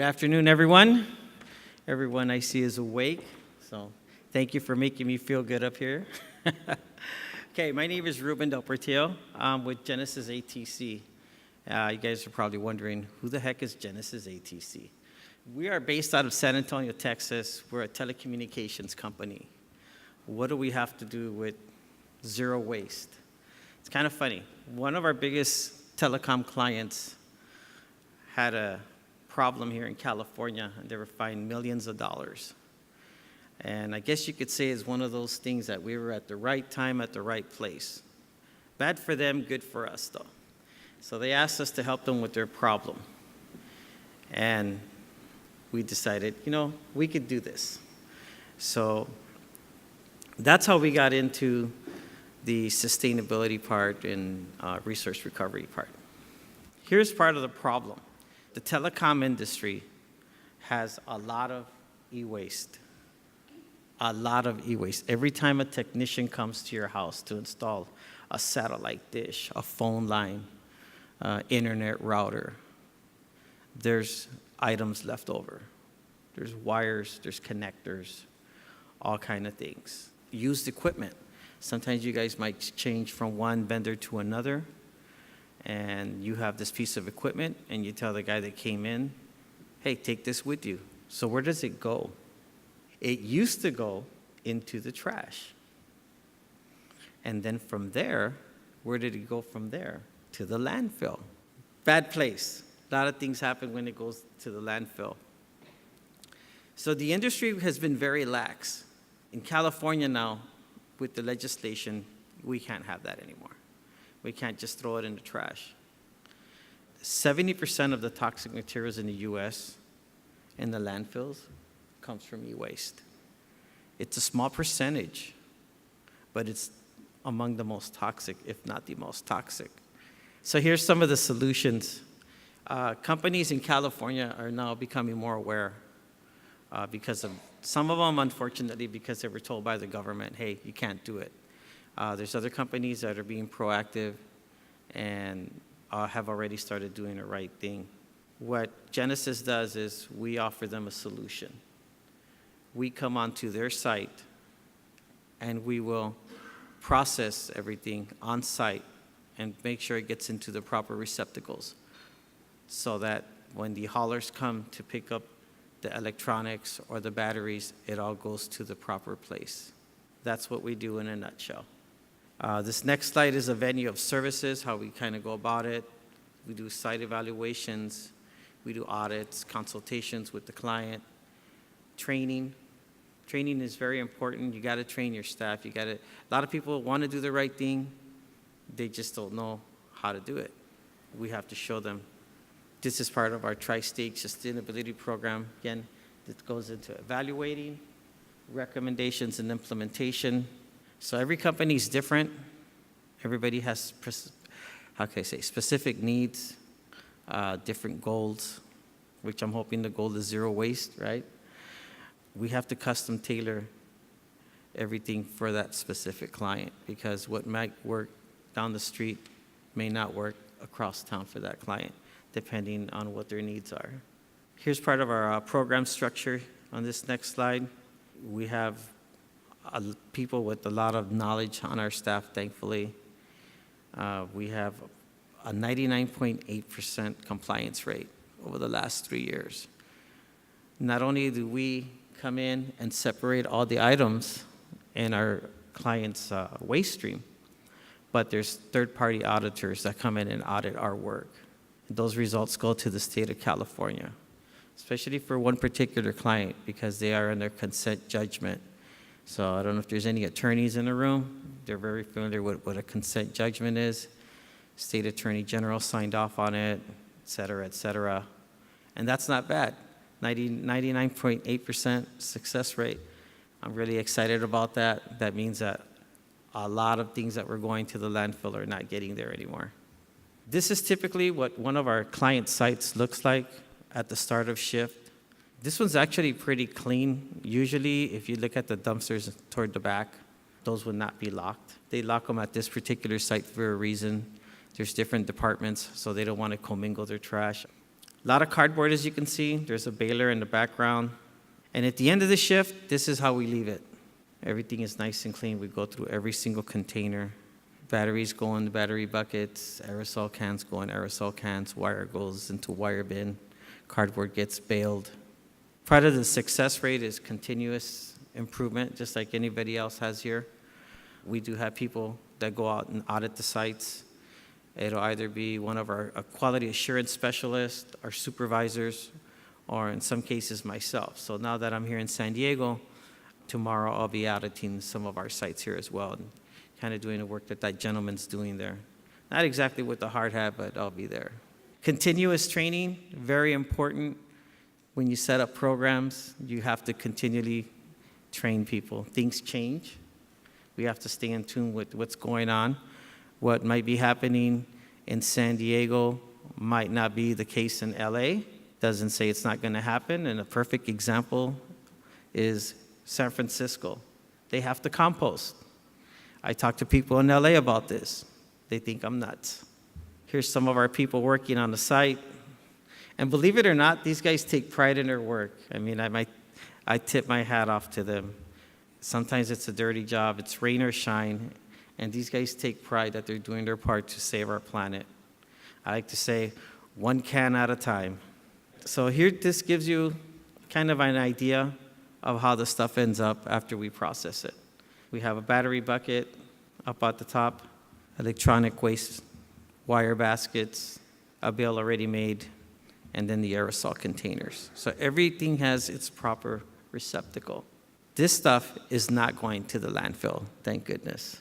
afternoon, everyone. Everyone I see is awake, so thank you for making me feel good up here. Okay, my name is Ruben Del Portillo. I'm with Genesis ATC. You guys are probably wondering, who the heck is Genesis ATC? We are based out of San Antonio, Texas. We're a telecommunications company. What do we have to do with zero waste? It's kind of funny. One of our biggest telecom clients had a problem here in California, and they were fined millions of dollars. And I guess you could say it's one of those things that we were at the right time at the right place. Bad for them, good for us, though. So they asked us to help them with their problem. And we decided, we could do this. So that's how we got into the sustainability part and resource recovery part. Here's part of the problem. The telecom industry has a lot of e-waste. A lot of e-waste. Every time a technician comes to your house to install a satellite dish, a phone line, internet router, there's items left over. There's wires, there's connectors, all kind of things. Used equipment. Sometimes you guys might change from one vendor to another, and you have this piece of equipment, and you tell the guy that came in, hey, take this with you. So where does it go? It used to go into the trash. And then from there, where did it go from there? To the landfill. Bad place. A lot of things happen when it goes to the landfill. So the industry has been very lax. In California now, with the legislation, we can't have that anymore. We can't just throw it in the trash. 70% of the toxic materials in the US in the landfills comes from e-waste. It's a small percentage, but it's among the most toxic, if not the most toxic. So here's some of the solutions. Companies in California are now becoming more aware because of, some of them, unfortunately, because they were told by the government, hey, you can't do it. There's other companies that are being proactive and have already started doing the right thing. What Genesis does is we offer them a solution. We come onto their site and we will process everything on site and make sure it gets into the proper receptacles so that when the haulers come to pick up the electronics or the batteries, it all goes to the proper place. That's what we do in a nutshell. This next slide is a venue of services, how we kind of go about it. We do site evaluations, we do audits, consultations with the client, training. Training is very important. You got to train your staff. A lot of people want to do the right thing. They just don't know how to do it. We have to show them. This is part of our tri-state sustainability program. Again, it goes into evaluating, recommendations, and implementation. So every company is different. Everybody has, specific needs, different goals, which I'm hoping the goal is zero waste, right? We have to custom tailor everything for that specific client because what might work down the street may not work across town for that client, depending on what their needs are. Here's part of our program structure on this next slide. We have people with a lot of knowledge on our staff, thankfully. We have a 99.8% compliance rate over the last 3 years. Not only do we come in and separate all the items in our client's waste stream, but there's third-party auditors that come in and audit our work. Those results go to the state of California, especially for one particular client because they are under consent judgment. So I don't know if there's any attorneys in the room. They're very familiar with what a consent judgment is. State Attorney General signed off on it, et cetera, et cetera. And that's not bad. 99.8% success rate. I'm really excited about that. That means that a lot of things that were going to the landfill are not getting there anymore. This is typically what one of our client sites looks like at the start of shift. This one's actually pretty clean. Usually, if you look at the dumpsters toward the back, those would not be locked. They lock them at this particular site for a reason. There's different departments, so they don't want to commingle their trash. A lot of cardboard, as you can see. There's a baler in the background. And at the end of the shift, this is how we leave it. Everything is nice and clean. We go through every single container. Batteries go in the battery buckets. Aerosol cans go in aerosol cans. Wire goes into wire bin. Cardboard gets baled. Part of the success rate is continuous improvement, just like anybody else has here. We do have people that go out and audit the sites. It'll either be one of our quality assurance specialists, our supervisors, or in some cases myself. So now that I'm here in San Diego, tomorrow I'll be auditing some of our sites here as well, and kind of doing the work that that gentleman's doing there. Not exactly with the hard hat, but I'll be there. Continuous training, very important. When you set up programs, you have to continually train people. Things change. We have to stay in tune with what's going on. What might be happening in San Diego might not be the case in LA. Doesn't say it's not going to happen. And a perfect example is San Francisco. They have to compost. I talk to people in LA about this. They think I'm nuts. Here's some of our people working on the site. And believe it or not, these guys take pride in their work. I mean, I tip my hat off to them. Sometimes it's a dirty job. It's rain or shine. And these guys take pride that they're doing their part to save our planet. I like to say, one can at a time. So here, this gives you kind of an idea of how the stuff ends up after we process it. We have a battery bucket up at the top, electronic waste, wire baskets, a bale already made, and then the aerosol containers. So everything has its proper receptacle. This stuff is not going to the landfill, thank goodness.